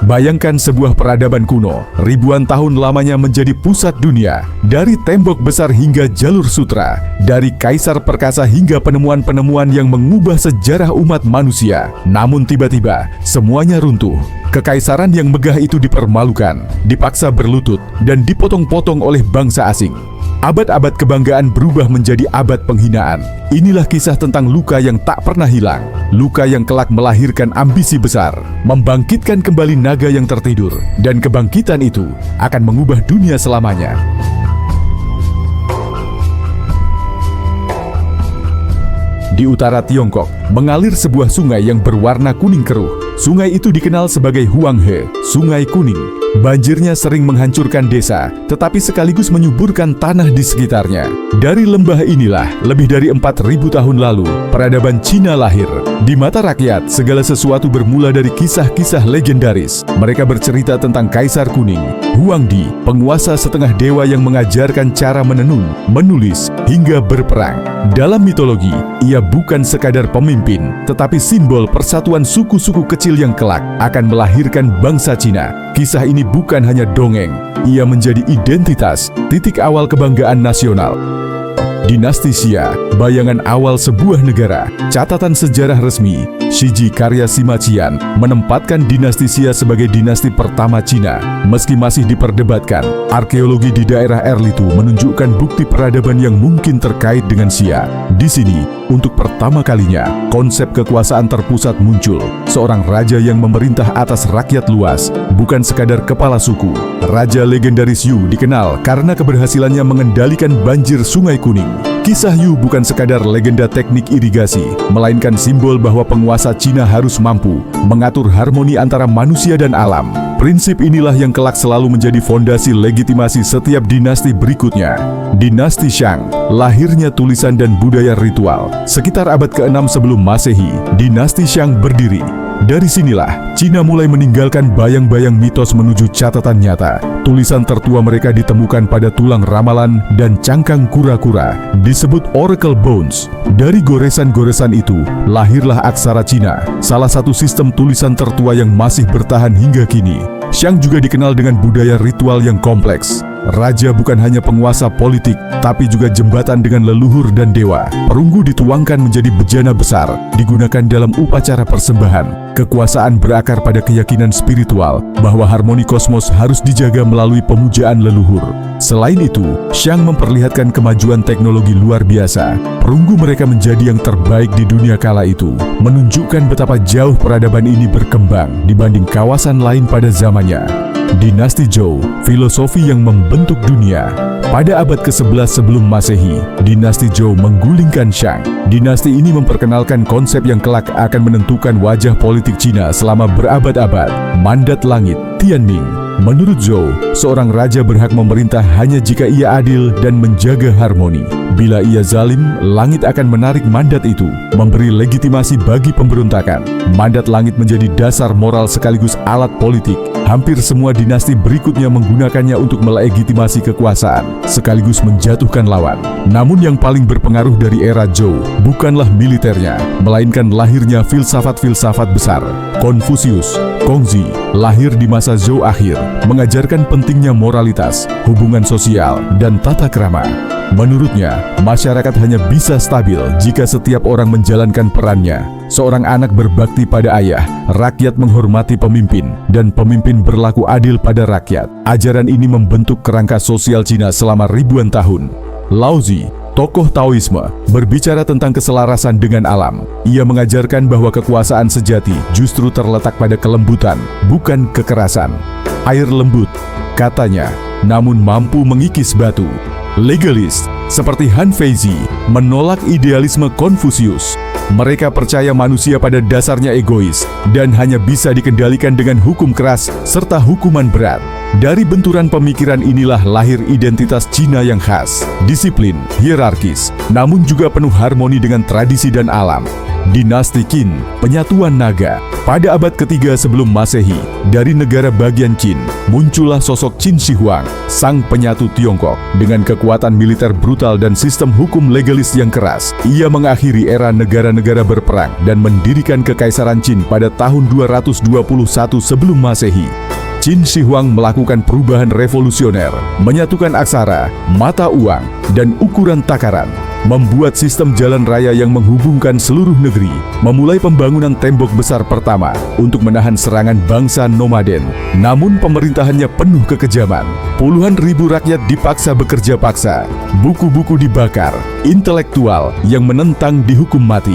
Bayangkan sebuah peradaban kuno, ribuan tahun lamanya menjadi pusat dunia, dari tembok besar hingga jalur sutra, dari kaisar perkasa hingga penemuan-penemuan yang mengubah sejarah umat manusia. Namun tiba-tiba, semuanya runtuh. Kekaisaran yang megah itu dipermalukan, dipaksa berlutut, dan dipotong-potong oleh bangsa asing. Abad-abad kebanggaan berubah menjadi abad penghinaan. Inilah kisah tentang luka yang tak pernah hilang. Luka yang kelak melahirkan ambisi besar, membangkitkan kembali naga yang tertidur, dan kebangkitan itu akan mengubah dunia selamanya. Di utara Tiongkok, mengalir sebuah sungai yang berwarna kuning keruh. Sungai itu dikenal sebagai Huanghe, Sungai Kuning. Banjirnya sering menghancurkan desa, tetapi sekaligus menyuburkan tanah di sekitarnya. Dari lembah inilah, lebih dari 4.000 tahun lalu, peradaban Cina lahir. Di mata rakyat, segala sesuatu bermula dari kisah-kisah legendaris. Mereka bercerita tentang Kaisar Kuning, Huangdi, penguasa setengah dewa yang mengajarkan cara menenun, menulis, hingga berperang. Dalam mitologi, ia bukan sekadar pemimpin, tetapi simbol persatuan suku-suku kecil yang kelak akan melahirkan bangsa Cina. Kisah ini bukan hanya dongeng, ia menjadi identitas, titik awal kebanggaan nasional. Dinasti Xia, bayangan awal sebuah negara. Catatan sejarah resmi, Shiji karya Sima Qian, menempatkan dinasti Xia sebagai dinasti pertama Cina. Meski masih diperdebatkan, arkeologi di daerah Erlitu menunjukkan bukti peradaban yang mungkin terkait dengan Xia. Di sini, untuk pertama kalinya, konsep kekuasaan terpusat muncul. Seorang raja yang memerintah atas rakyat luas, bukan sekadar kepala suku. Raja legendaris Yu dikenal karena keberhasilannya mengendalikan banjir Sungai Kuning. Kisah Yu bukan sekadar legenda teknik irigasi, melainkan simbol bahwa penguasa Cina harus mampu mengatur harmoni antara manusia dan alam. Prinsip inilah yang kelak selalu menjadi fondasi legitimasi setiap dinasti berikutnya. Dinasti Shang, lahirnya tulisan dan budaya ritual. Sekitar abad ke-6 sebelum Masehi, dinasti Shang berdiri. Dari sinilah, Cina mulai meninggalkan bayang-bayang mitos menuju catatan nyata. Tulisan tertua mereka ditemukan pada tulang ramalan dan cangkang kura-kura, disebut Oracle Bones. Dari goresan-goresan itu, lahirlah aksara Cina, salah satu sistem tulisan tertua yang masih bertahan hingga kini. Shang juga dikenal dengan budaya ritual yang kompleks. Raja bukan hanya penguasa politik, tapi juga jembatan dengan leluhur dan dewa. Perunggu dituangkan menjadi bejana besar, digunakan dalam upacara persembahan. Kekuasaan berakar pada keyakinan spiritual bahwa harmoni kosmos harus dijaga melalui pemujaan leluhur. Selain itu, Shang memperlihatkan kemajuan teknologi luar biasa. Perunggu mereka menjadi yang terbaik di dunia kala itu, menunjukkan betapa jauh peradaban ini berkembang dibanding kawasan lain pada zamannya. Dinasti Zhou, filosofi yang membentuk dunia. Pada abad ke-11 sebelum Masehi, dinasti Zhou menggulingkan Shang. Dinasti ini memperkenalkan konsep yang kelak akan menentukan wajah politik Cina selama berabad-abad. Mandat langit, Tianming. Menurut Zhou, seorang raja berhak memerintah hanya jika ia adil dan menjaga harmoni. Bila ia zalim, langit akan menarik mandat itu, memberi legitimasi bagi pemberontakan. Mandat langit menjadi dasar moral sekaligus alat politik. Hampir semua dinasti berikutnya menggunakannya untuk melegitimasi kekuasaan, sekaligus menjatuhkan lawan. Namun yang paling berpengaruh dari era Zhou bukanlah militernya, melainkan lahirnya filsafat-filsafat besar. Konfusius, Kongzi, lahir di masa Zhou akhir, mengajarkan pentingnya moralitas, hubungan sosial, dan tata krama. Menurutnya, masyarakat hanya bisa stabil jika setiap orang menjalankan perannya. Seorang anak berbakti pada ayah, rakyat menghormati pemimpin, dan pemimpin berlaku adil pada rakyat. Ajaran ini membentuk kerangka sosial Cina selama ribuan tahun. Laozi, tokoh Taoisme, berbicara tentang keselarasan dengan alam. Ia mengajarkan bahwa kekuasaan sejati justru terletak pada kelembutan, bukan kekerasan. Air lembut, katanya, namun mampu mengikis batu. Legalis, seperti Han Feizi, menolak idealisme Konfusius. Mereka percaya manusia pada dasarnya egois dan hanya bisa dikendalikan dengan hukum keras serta hukuman berat. Dari benturan pemikiran inilah lahir identitas Cina yang khas, disiplin, hierarkis, namun juga penuh harmoni dengan tradisi dan alam. Dinasti Qin, penyatuan naga. Pada abad ketiga sebelum Masehi, dari negara bagian Qin, muncullah sosok Qin Shi Huang, sang penyatu Tiongkok. Dengan kekuatan militer brutal dan sistem hukum legalis yang keras, ia mengakhiri era negara-negara berperang dan mendirikan Kekaisaran Qin pada tahun 221 sebelum Masehi. Qin Shi Huang melakukan perubahan revolusioner, menyatukan aksara, mata uang, dan ukuran takaran, membuat sistem jalan raya yang menghubungkan seluruh negeri, memulai pembangunan tembok besar pertama untuk menahan serangan bangsa nomaden. Namun pemerintahannya penuh kekejaman. Puluhan ribu rakyat dipaksa bekerja paksa, buku-buku dibakar, intelektual yang menentang dihukum mati.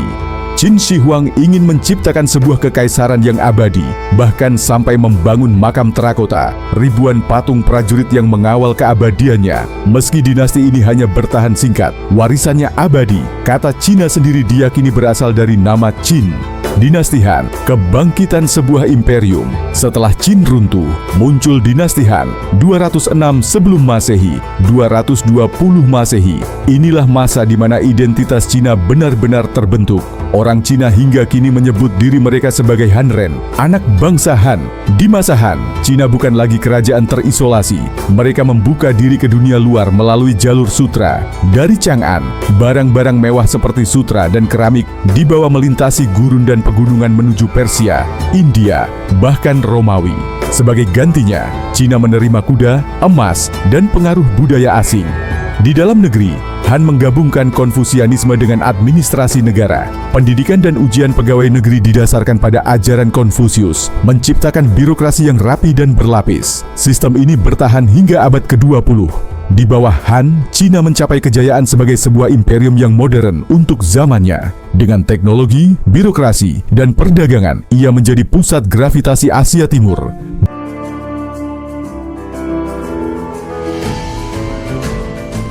Qin Shi Huang ingin menciptakan sebuah kekaisaran yang abadi, bahkan sampai membangun makam terakota, ribuan patung prajurit yang mengawal keabadiannya. Meski dinasti ini hanya bertahan singkat, warisannya abadi. Kata Cina sendiri diyakini berasal dari nama Qin. Dinasti Han, kebangkitan sebuah imperium. Setelah Qin runtuh, muncul dinasti Han, 206 sebelum Masehi, 220 Masehi. Inilah masa di mana identitas Cina benar-benar terbentuk. Orang Cina hingga kini menyebut diri mereka sebagai Hanren, anak bangsa Han. Di masa Han, Cina bukan lagi kerajaan terisolasi. Mereka membuka diri ke dunia luar melalui jalur sutra. Dari Chang'an, barang-barang mewah seperti sutra dan keramik dibawa melintasi gurun dan pegunungan menuju Persia, India, bahkan Romawi. Sebagai gantinya, Cina menerima kuda, emas, dan pengaruh budaya asing. Di dalam negeri, Han menggabungkan Konfusianisme dengan administrasi negara. Pendidikan dan ujian pegawai negeri didasarkan pada ajaran Konfusius, menciptakan birokrasi yang rapi dan berlapis. Sistem ini bertahan hingga abad ke-20. Di bawah Han, Cina mencapai kejayaan sebagai sebuah imperium yang modern untuk zamannya. Dengan teknologi, birokrasi, dan perdagangan, ia menjadi pusat gravitasi Asia Timur.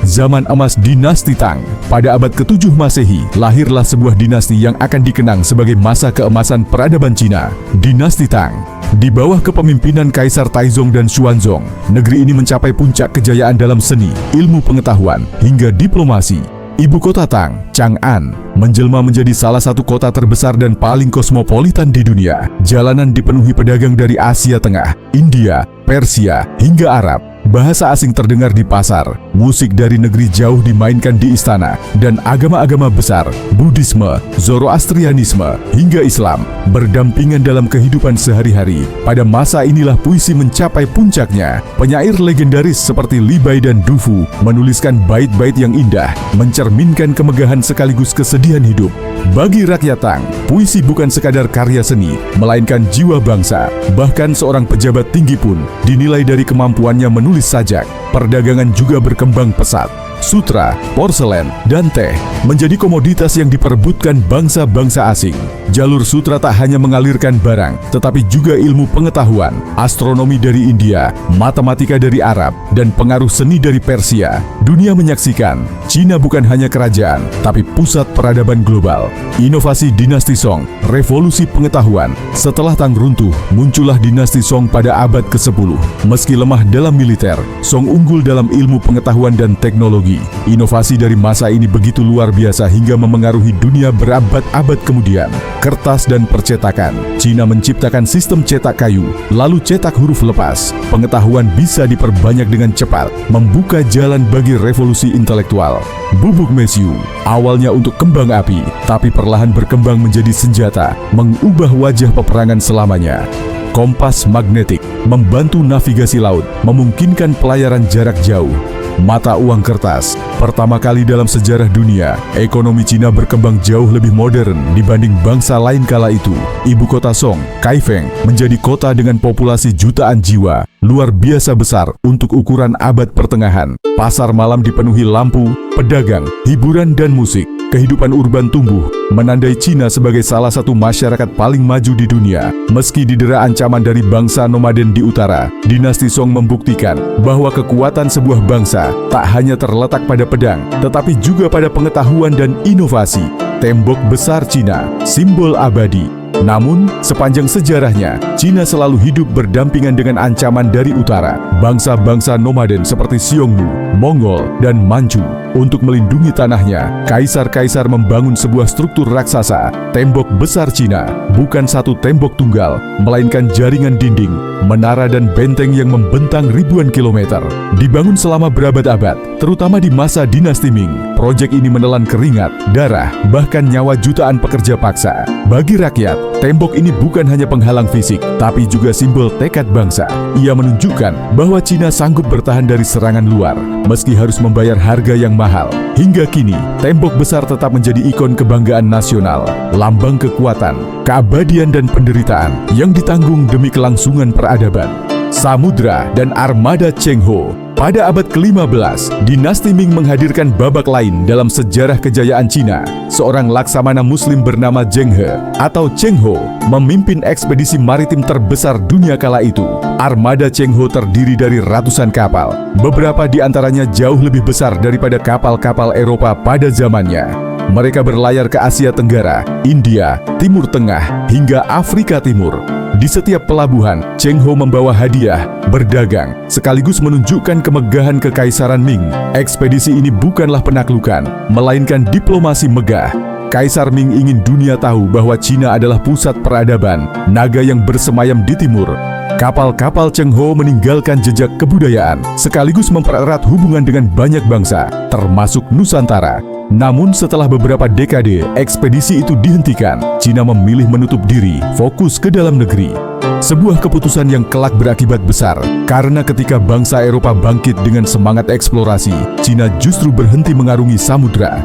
Zaman emas dinasti Tang. Pada abad ke-7 Masehi, lahirlah sebuah dinasti yang akan dikenang sebagai masa keemasan peradaban Cina, dinasti Tang. Di bawah kepemimpinan Kaisar Taizong dan Xuanzong, negeri ini mencapai puncak kejayaan dalam seni, ilmu pengetahuan, hingga diplomasi. Ibu kota Tang, Chang'an, menjelma menjadi salah satu kota terbesar dan paling kosmopolitan di dunia. Jalanan dipenuhi pedagang dari Asia Tengah, India, Persia, hingga Arab. Bahasa asing terdengar di pasar, musik dari negeri jauh dimainkan di istana, dan agama-agama besar, Buddhisme, Zoroastrianisme, hingga Islam, berdampingan dalam kehidupan sehari-hari. Pada masa inilah puisi mencapai puncaknya. Penyair legendaris seperti Li Bai dan Du Fu menuliskan bait-bait yang indah, mencerminkan kemegahan sekaligus kesedihan hidup. Bagi rakyat Tang, puisi bukan sekadar karya seni, melainkan jiwa bangsa. Bahkan seorang pejabat tinggi pun dinilai dari kemampuannya menulis sajak. Perdagangan juga berkembang pesat. Sutra, porselen, dan teh menjadi komoditas yang diperebutkan bangsa-bangsa asing. Jalur sutra tak hanya mengalirkan barang, tetapi juga ilmu pengetahuan, astronomi dari India, matematika dari Arab, dan pengaruh seni dari Persia. Dunia menyaksikan, Cina bukan hanya kerajaan, tapi pusat peradaban global. Inovasi dinasti Song, revolusi pengetahuan. Setelah Tang runtuh, muncullah dinasti Song pada abad ke-10. Meski lemah dalam militer, Song unggul dalam ilmu pengetahuan dan teknologi. Inovasi dari masa ini begitu luar biasa hingga memengaruhi dunia berabad-abad kemudian. Kertas dan percetakan. Cina menciptakan sistem cetak kayu, lalu cetak huruf lepas. Pengetahuan bisa diperbanyak dengan cepat, membuka jalan bagi revolusi intelektual. Bubuk mesiu, awalnya untuk kembang api, tapi perlahan berkembang menjadi senjata, mengubah wajah peperangan selamanya. Kompas magnetik, membantu navigasi laut, memungkinkan pelayaran jarak jauh. Mata uang kertas, pertama kali dalam sejarah dunia, ekonomi Cina berkembang jauh lebih modern dibanding bangsa lain kala itu. Ibu kota Song, Kaifeng, menjadi kota dengan populasi jutaan jiwa, luar biasa besar untuk ukuran abad pertengahan. Pasar malam dipenuhi lampu, pedagang, hiburan dan musik. Kehidupan urban tumbuh, menandai Cina sebagai salah satu masyarakat paling maju di dunia. Meski didera ancaman dari bangsa nomaden di utara, dinasti Song membuktikan bahwa kekuatan sebuah bangsa tak hanya terletak pada pedang, tetapi juga pada pengetahuan dan inovasi. Tembok besar Cina, simbol abadi. Namun, sepanjang sejarahnya, Cina selalu hidup berdampingan dengan ancaman dari utara. Bangsa-bangsa nomaden seperti Xiongnu, Mongol, dan Manchu. Untuk melindungi tanahnya, kaisar-kaisar membangun sebuah struktur raksasa, tembok besar Cina, bukan satu tembok tunggal, melainkan jaringan dinding, menara dan benteng yang membentang ribuan kilometer. Dibangun selama berabad-abad, terutama di masa dinasti Ming. Proyek ini menelan keringat, darah, bahkan nyawa jutaan pekerja paksa. Bagi rakyat, tembok ini bukan hanya penghalang fisik, tapi juga simbol tekad bangsa. Ia menunjukkan bahwa Cina sanggup bertahan dari serangan luar, meski harus membayar harga yang mahal. Hingga kini, tembok besar tetap menjadi ikon kebanggaan nasional, lambang kekuatan, keabadian dan penderitaan yang ditanggung demi kelangsungan peradaban. Samudra dan Armada Cheng Ho. Pada abad ke-15, dinasti Ming menghadirkan babak lain dalam sejarah kejayaan Cina. Seorang laksamana muslim bernama Zheng He atau Cheng Ho memimpin ekspedisi maritim terbesar dunia kala itu. Armada Cheng Ho terdiri dari ratusan kapal. Beberapa di antaranya jauh lebih besar daripada kapal-kapal Eropa pada zamannya. Mereka berlayar ke Asia Tenggara, India, Timur Tengah, hingga Afrika Timur. Di setiap pelabuhan, Cheng Ho membawa hadiah, berdagang, sekaligus menunjukkan kemegahan kekaisaran Ming. Ekspedisi ini bukanlah penaklukan, melainkan diplomasi megah. Kaisar Ming ingin dunia tahu bahwa Cina adalah pusat peradaban, naga yang bersemayam di timur. Kapal-kapal Cheng Ho meninggalkan jejak kebudayaan, sekaligus mempererat hubungan dengan banyak bangsa, termasuk Nusantara. Namun setelah beberapa dekade, ekspedisi itu dihentikan. Cina memilih menutup diri, fokus ke dalam negeri. Sebuah keputusan yang kelak berakibat besar, karena ketika bangsa Eropa bangkit dengan semangat eksplorasi, Cina justru berhenti mengarungi samudra.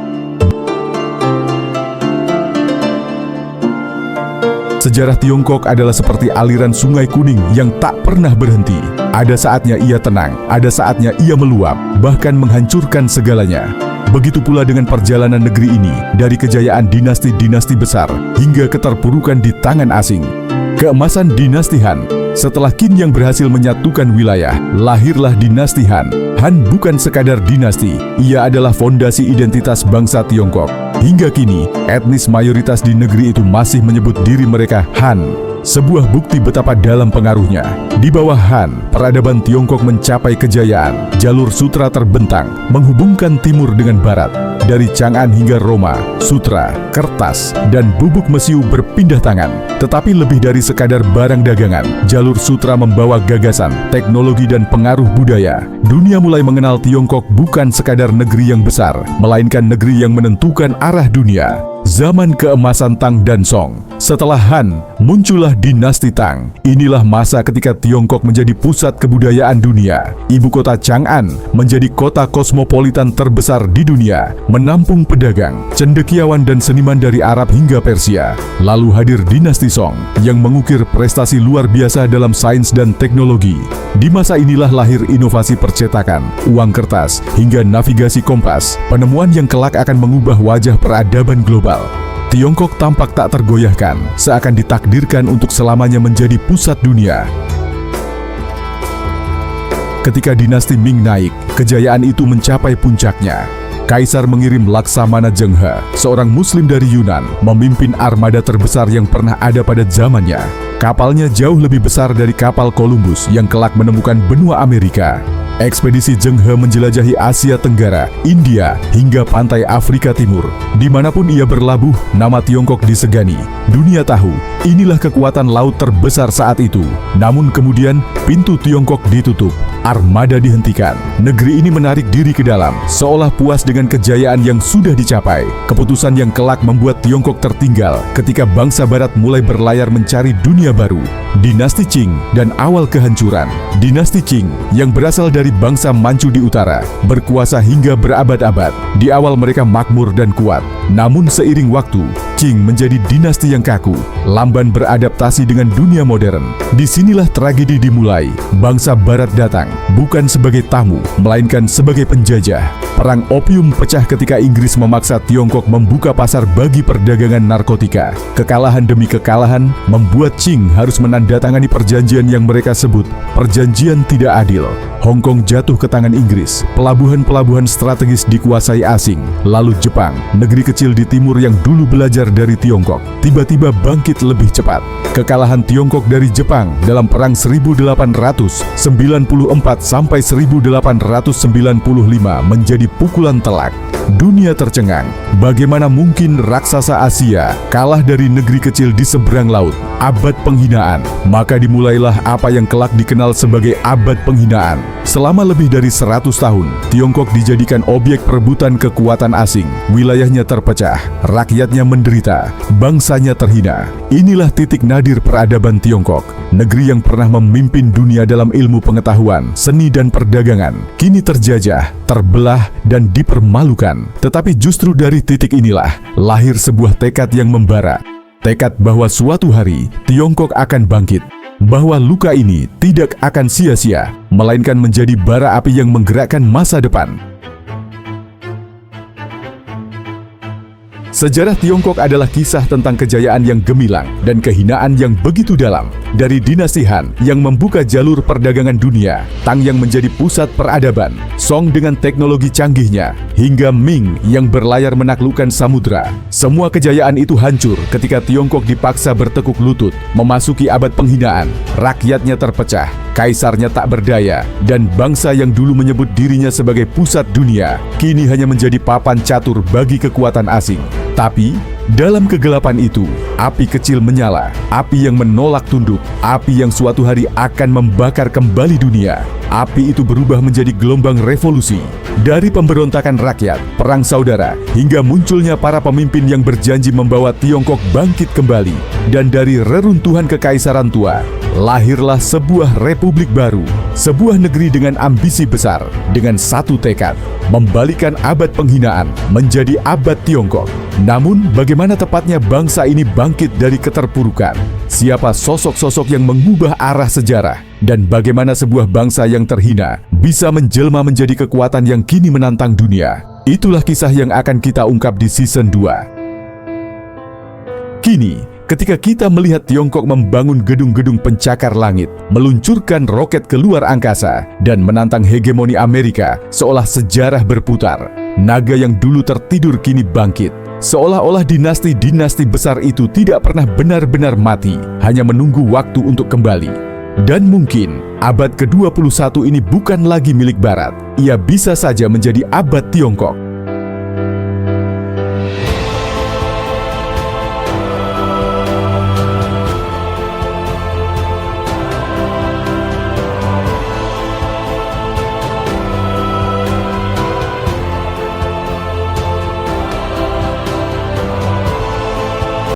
Sejarah Tiongkok adalah seperti aliran sungai kuning yang tak pernah berhenti. Ada saatnya ia tenang, ada saatnya ia meluap, bahkan menghancurkan segalanya. Begitu pula dengan perjalanan negeri ini, dari kejayaan dinasti-dinasti besar hingga keterpurukan di tangan asing. Keemasan dinasti Han. Setelah Qin yang berhasil menyatukan wilayah, lahirlah dinasti Han. Han bukan sekadar dinasti, ia adalah fondasi identitas bangsa Tiongkok. Hingga kini, etnis mayoritas di negeri itu masih menyebut diri mereka Han. Sebuah bukti betapa dalam pengaruhnya. Di bawah Han, peradaban Tiongkok mencapai kejayaan. Jalur sutra terbentang, menghubungkan timur dengan barat. Dari Chang'an hingga Roma, sutra, kertas, dan bubuk mesiu berpindah tangan. Tetapi lebih dari sekadar barang dagangan, jalur sutra membawa gagasan, teknologi, dan pengaruh budaya. Dunia mulai mengenal Tiongkok bukan sekadar negeri yang besar, melainkan negeri yang menentukan arah dunia. Zaman keemasan Tang dan Song. Setelah Han, muncullah dinasti Tang. Inilah masa ketika Tiongkok menjadi pusat kebudayaan dunia. Ibu kota Chang'an menjadi kota kosmopolitan terbesar di dunia, menampung pedagang, cendekiawan dan seniman dari Arab hingga Persia. Lalu hadir dinasti Song yang mengukir prestasi luar biasa dalam sains dan teknologi. Di masa inilah lahir inovasi percetakan, uang kertas, hingga navigasi kompas, penemuan yang kelak akan mengubah wajah peradaban global. Tiongkok tampak tak tergoyahkan, seakan ditakdirkan untuk selamanya menjadi pusat dunia. Ketika dinasti Ming naik, kejayaan itu mencapai puncaknya. Kaisar mengirim Laksamana Zheng He, seorang muslim dari Yunan, memimpin armada terbesar yang pernah ada pada zamannya. Kapalnya jauh lebih besar dari kapal Columbus yang kelak menemukan benua Amerika. Ekspedisi Zheng He menjelajahi Asia Tenggara, India, hingga pantai Afrika Timur. Dimanapun ia berlabuh, nama Tiongkok disegani. Dunia tahu, inilah kekuatan laut terbesar saat itu. Namun kemudian, pintu Tiongkok ditutup. Armada dihentikan. Negeri ini menarik diri ke dalam, seolah puas dengan kejayaan yang sudah dicapai. Keputusan yang kelak membuat Tiongkok tertinggal ketika bangsa Barat mulai berlayar mencari dunia baru. Dinasti Qing dan awal kehancuran. Dinasti Qing yang berasal dari bangsa Manchu di utara, berkuasa hingga berabad-abad. Di awal mereka makmur dan kuat. Namun seiring waktu, Qing menjadi dinasti yang kaku, lamban beradaptasi dengan dunia modern. Disinilah tragedi dimulai. Bangsa Barat datang, bukan sebagai tamu, melainkan sebagai penjajah. Perang opium pecah ketika Inggris memaksa Tiongkok membuka pasar bagi perdagangan narkotika. Kekalahan demi kekalahan membuat Qing harus menandatangani perjanjian yang mereka sebut perjanjian tidak adil. Hong Kong jatuh ke tangan Inggris, pelabuhan-pelabuhan strategis dikuasai asing, lalu Jepang, negeri kecil di timur yang dulu belajar dari Tiongkok, tiba-tiba bangkit lebih cepat. Kekalahan Tiongkok dari Jepang dalam perang 1894 sampai 1895 menjadi pukulan telak. Dunia tercengang. Bagaimana mungkin raksasa Asia kalah dari negeri kecil di seberang laut? Abad penghinaan. Maka dimulailah apa yang kelak dikenal sebagai abad penghinaan. Selama lebih dari 100 tahun, Tiongkok dijadikan objek perebutan kekuatan asing. Wilayahnya terpecah, rakyatnya menderita, bangsanya terhina. Inilah titik nadir peradaban Tiongkok. Negeri yang pernah memimpin dunia dalam ilmu pengetahuan, seni dan perdagangan, kini terjajah, terbelah, dan dipermalukan. Tetapi justru dari titik inilah lahir sebuah tekad yang membara. Tekad bahwa suatu hari Tiongkok akan bangkit. Bahwa luka ini tidak akan sia-sia, melainkan menjadi bara api yang menggerakkan masa depan. Sejarah Tiongkok adalah kisah tentang kejayaan yang gemilang dan kehinaan yang begitu dalam. Dari dinasti Han yang membuka jalur perdagangan dunia, Tang yang menjadi pusat peradaban, Song dengan teknologi canggihnya, hingga Ming yang berlayar menaklukkan samudra. Semua kejayaan itu hancur ketika Tiongkok dipaksa bertekuk lutut, memasuki abad penghinaan. Rakyatnya terpecah, kaisarnya tak berdaya, dan bangsa yang dulu menyebut dirinya sebagai pusat dunia, kini hanya menjadi papan catur bagi kekuatan asing. Tapi, dalam kegelapan itu, api kecil menyala, api yang menolak tunduk, api yang suatu hari akan membakar kembali dunia. Api itu berubah menjadi gelombang revolusi. Dari pemberontakan rakyat, perang saudara, hingga munculnya para pemimpin yang berjanji membawa Tiongkok bangkit kembali. Dan dari reruntuhan kekaisaran tua, lahirlah sebuah republik baru, sebuah negeri dengan ambisi besar, dengan satu tekad, membalikan abad penghinaan menjadi abad Tiongkok. Namun, bagaimana tepatnya bangsa ini bangkit dari keterpurukan? Siapa sosok-sosok yang mengubah arah sejarah? Dan bagaimana sebuah bangsa yang terhina bisa menjelma menjadi kekuatan yang kini menantang dunia? Itulah kisah yang akan kita ungkap di season 2. Kini, ketika kita melihat Tiongkok membangun gedung-gedung pencakar langit, meluncurkan roket ke luar angkasa, dan menantang hegemoni Amerika, seolah sejarah berputar. Naga yang dulu tertidur kini bangkit. Seolah-olah dinasti-dinasti besar itu tidak pernah benar-benar mati, hanya menunggu waktu untuk kembali. Dan mungkin, abad ke-21 ini bukan lagi milik Barat. Ia bisa saja menjadi abad Tiongkok.